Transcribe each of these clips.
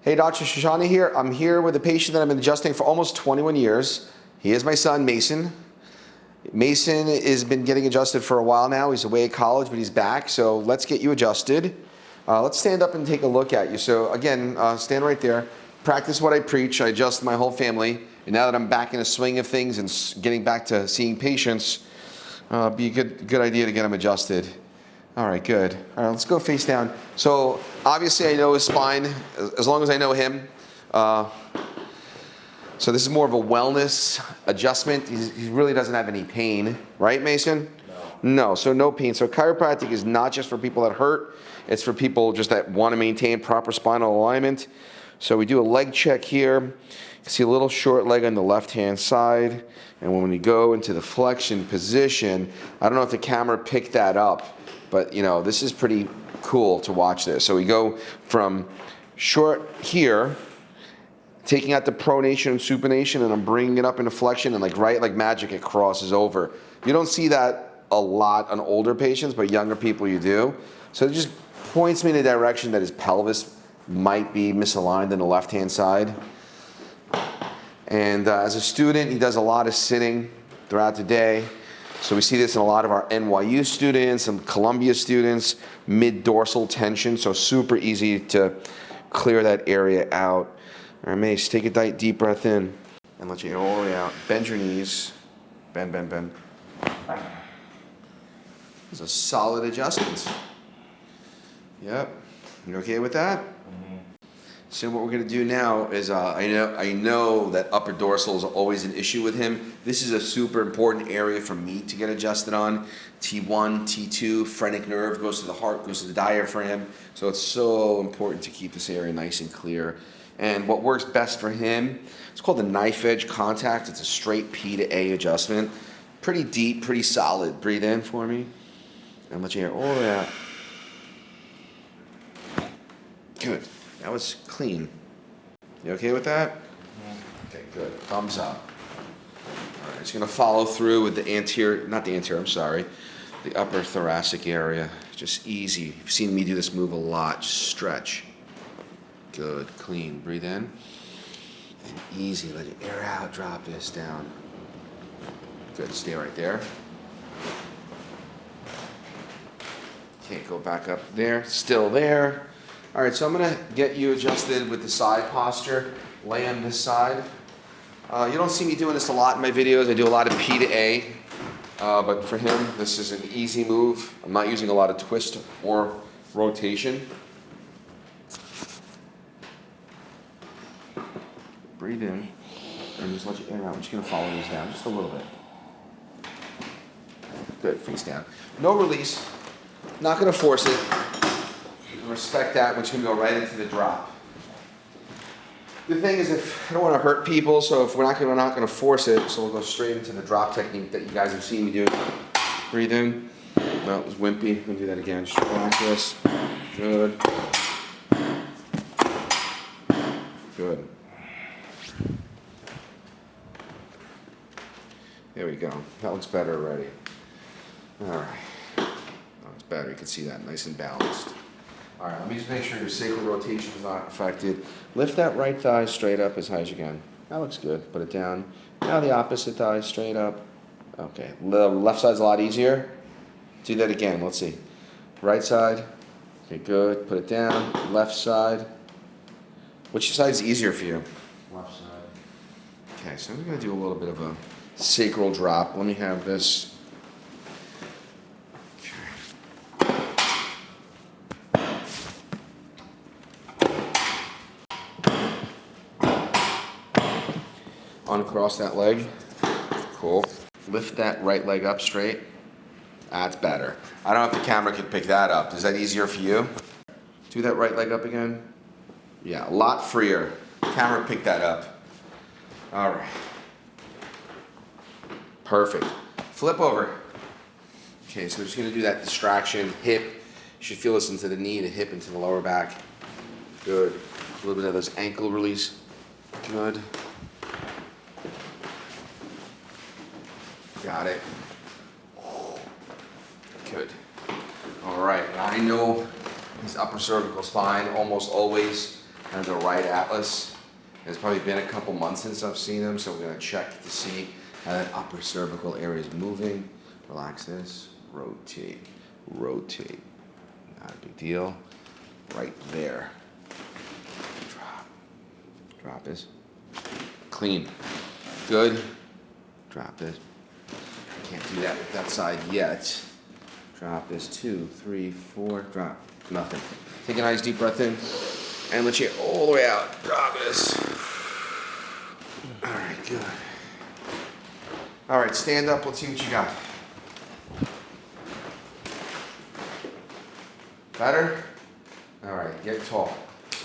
Hey, Dr. Shoshany here. I'm here with a patient that I've been adjusting for almost 21 years. He is my son, Mason. Mason has been getting adjusted for a while now. He's away at college, but he's back. So let's get you adjusted. Let's stand up and take a look at you. So again, stand right there. Practice what I preach. I adjust my whole family. And now that I'm back in a swing of things and getting back to seeing patients, be a good idea to get him adjusted. All right, good. All right, let's go face down. So obviously I know his spine, as long as I know him. So this is more of a wellness adjustment. He really doesn't have any pain, right, Mason? No, so no pain. So chiropractic is not just for people that hurt. It's for people just that want to maintain proper spinal alignment. So we do a leg check here. You can see a little short leg on the left-hand side. And when we go into the flexion position, I don't know if the camera picked that up, but you know, this is pretty cool to watch this. So we go from short here, taking out the pronation and supination, and I'm bringing it up into flexion, and like magic, it crosses over. You don't see that a lot on older patients, but younger people you do. So it just points me in a direction that his pelvis might be misaligned on the left-hand side. And as a student, he does a lot of sitting throughout the day. So we see this in a lot of our NYU students and Columbia students, mid-dorsal tension, so super easy to clear that area out. All right, Mace, take a deep breath in and let your air all the way out. Bend your knees. Bend, bend, bend. It's a solid adjustment. Yep. You okay with that? So what we're going to do now is, I know that upper dorsal is always an issue with him. This is a super important area for me to get adjusted on. T1, T2, phrenic nerve goes to the heart, goes to the diaphragm. So it's so important to keep this area nice and clear. And what works best for him, it's called the knife edge contact. It's a straight P to A adjustment. Pretty deep, pretty solid. Breathe in for me. And let your air all the way out. Good. That was clean. You okay with that? Okay, good. Thumbs up. All right, it's going to follow through with the the upper thoracic area. Just easy. You've seen me do this move a lot. Just stretch. Good, clean. Breathe in. And easy. Let your air out. Drop this down. Good. Stay right there. Okay, go back up there. Still there. All right, so I'm gonna get you adjusted with the side posture. Lay on this side. You don't see me doing this a lot in my videos. I do a lot of P to A, but for him, this is an easy move. I'm not using a lot of twist or rotation. Breathe in, and just let your air out. I'm just gonna follow this down just a little bit. Good, face down. No release, not gonna force it. Respect that, which can go right into the drop. The thing is, if I don't want to hurt people, so if we're not going to force it, so we'll go straight into the drop technique that you guys have seen me do. Breathe in. No, it was wimpy. Let me do that again. Just relax this. Good. Good. There we go. That looks better already. All right. That looks better. You can see that nice and balanced. All right, let me just make sure your sacral rotation is not affected. Lift that right thigh straight up as high as you can. That looks good. Put it down. Now the opposite thigh straight up. Okay, the left side's a lot easier. Do that again. Let's see. Right side. Okay, good. Put it down. Left side. Which side is easier for you? Left side. Okay, so I'm going to do a little bit of a sacral drop. Let me have this. Uncross that leg. Cool. Lift that right leg up straight. That's better. I don't know if the camera can pick that up. Is that easier for you? Do that right leg up again. Yeah, a lot freer. Camera picked that up. All right. Perfect. Flip over. Okay, so we're just going to do that distraction. Hip. You should feel this into the knee, the hip, into the lower back. Good. A little bit of this ankle release. Good. Got it. Good. All right. I know his upper cervical spine almost always kind of the right atlas. It's probably been a couple months since I've seen him, so we're gonna check to see how that upper cervical area is moving. Relax this, rotate, rotate. Not a big deal. Right there. Drop. Drop this. Clean. Good. Drop this. Can't do that with that side yet. Drop this, 2, 3, 4, drop. Nothing. Take a nice deep breath in and let you all the way out. Drop this. All right, good. All right, stand up. Let's see what you got. Better? All right, get tall.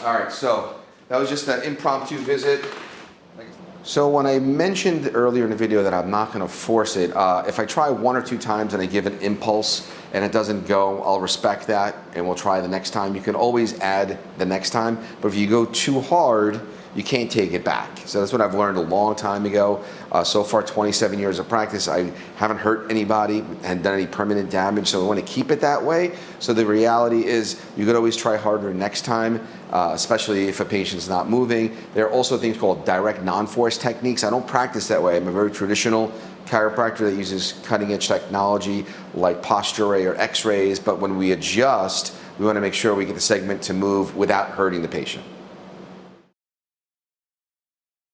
All right, so that was just an impromptu visit. So when I mentioned earlier in the video that I'm not going to force it, if I try 1 or 2 times and I give an impulse and it doesn't go, I'll respect that and we'll try the next time. You can always add the next time, but if you go too hard, you can't take it back. So that's what I've learned a long time ago. So far, 27 years of practice, I haven't hurt anybody and done any permanent damage, so I want to keep it that way. So the reality is you could always try harder next time, especially if a patient's not moving. There are also things called direct non-force techniques. I don't practice that way. I'm a very traditional chiropractor that uses cutting-edge technology like posture array or x-rays, but when we adjust, we want to make sure we get the segment to move without hurting the patient.